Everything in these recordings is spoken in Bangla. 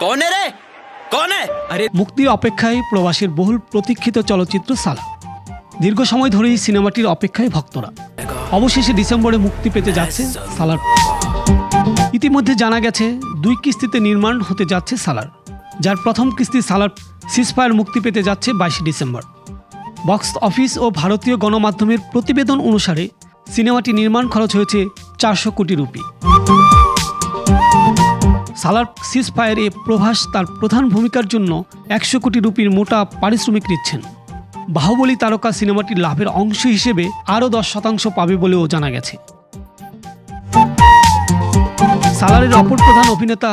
कौन है रे? कौन है? আরে মুক্তির অপেক্ষায় প্রবাসীর বহুল প্রতীক্ষিত চলচ্চিত্র সালার। দীর্ঘ সময় ধরেই সিনেমাটির অপেক্ষায় ভক্তরা। অবশেষে ডিসেম্বরে মুক্তি পেতে যাচ্ছে সালার। ইতিমধ্যে জানা গেছে 2 কিস্তিতে নির্মাণ হতে যাচ্ছে সালার, যার প্রথম কিস্তি সালার সিজফায়ার মুক্তি পেতে যাচ্ছে 22 ডিসেম্বর। বক্স অফিস ও ভারতীয় গণমাধ্যমের প্রতিবেদন অনুসারে সিনেমাটি নির্মাণ খরচ হয়েছে 400 কোটি রুপি। সালার সিজফায়ার এ প্রভাস তার প্রধান ভূমিকার জন্য 100 কোটি রুপির মোটা পারিশ্রমিক নিচ্ছেন। বাহুবলী তারকা সিনেমাটির লাভের অংশ হিসেবে আরও 10% পাবে বলেও জানা গেছে। সালারের অপর প্রধান অভিনেতা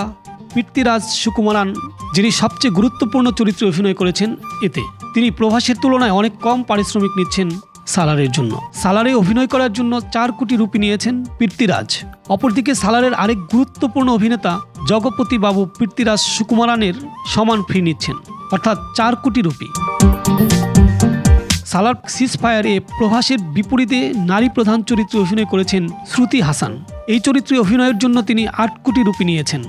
পৃথ্বীরাজ সুকুমারান, যিনি সবচেয়ে গুরুত্বপূর্ণ চরিত্রে অভিনয় করেছেন এতে, তিনি প্রভাসের তুলনায় অনেক কম পারিশ্রমিক নিচ্ছেন সালারের জন্য। সালারে অভিনয় করার জন্য 4 কোটি রুপি নিয়েছেন পৃথ্বীরাজ। অপরদিকে সালারের আরেক গুরুত্বপূর্ণ অভিনেতা জগপতি বাবু পৃথ্বীরাজ সুকুমারানের সমান ফি নিচ্ছেন, অর্থাৎ 4 কোটি রুপি। সালার সিজফায়ার এ প্রভাসের বিপরীতে নারী প্রধান চরিত্রে অভিনয় করেছেন শ্রুতি হাসান। এই চরিত্রে অভিনয়ের জন্য তিনি 8 কোটি রুপি নিয়েছেন।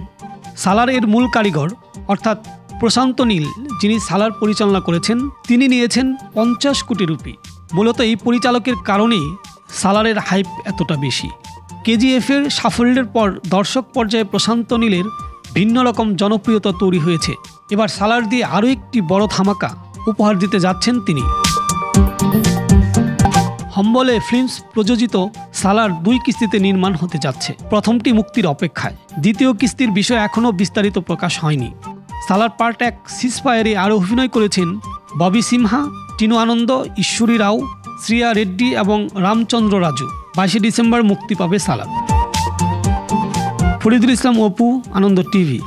সালার এর মূল কারিগর অর্থাৎ প্রশান্ত নীল, যিনি সালার পরিচালনা করেছেন, তিনি নিয়েছেন 50 কোটি রুপি। মূলত এই পরিচালকের কারণেই সালারের হাইপ এতটা বেশি। কেজিএফের সাফল্যের পর দর্শক পর্যায়ে প্রশান্ত নীলের ভিন্ন রকম জনপ্রিয়তা তৈরি হয়েছে। এবার সালার দিয়ে আরও একটি বড় ধামাকা উপহার দিতে যাচ্ছেন তিনি। হম্বলে ফিল্মস প্রযোজিত সালার 2 কিস্তিতে নির্মাণ হতে যাচ্ছে। প্রথমটি মুক্তির অপেক্ষায়, দ্বিতীয় কিস্তির বিষয় এখনও বিস্তারিত প্রকাশ হয়নি। সালার পার্ট 1 সিজফায়ারে আরও অভিনয় করেছেন ববি সিমহা, টিনু আনন্দ, ঈশ্বরী রাও, শ্রিয়া রেড্ডি এবং রামচন্দ্র রাজু। 22 ডিসেম্বর মুক্তি পাবে সালার। ফরিদুল ইসলাম অপু, আনন্দ টিভি।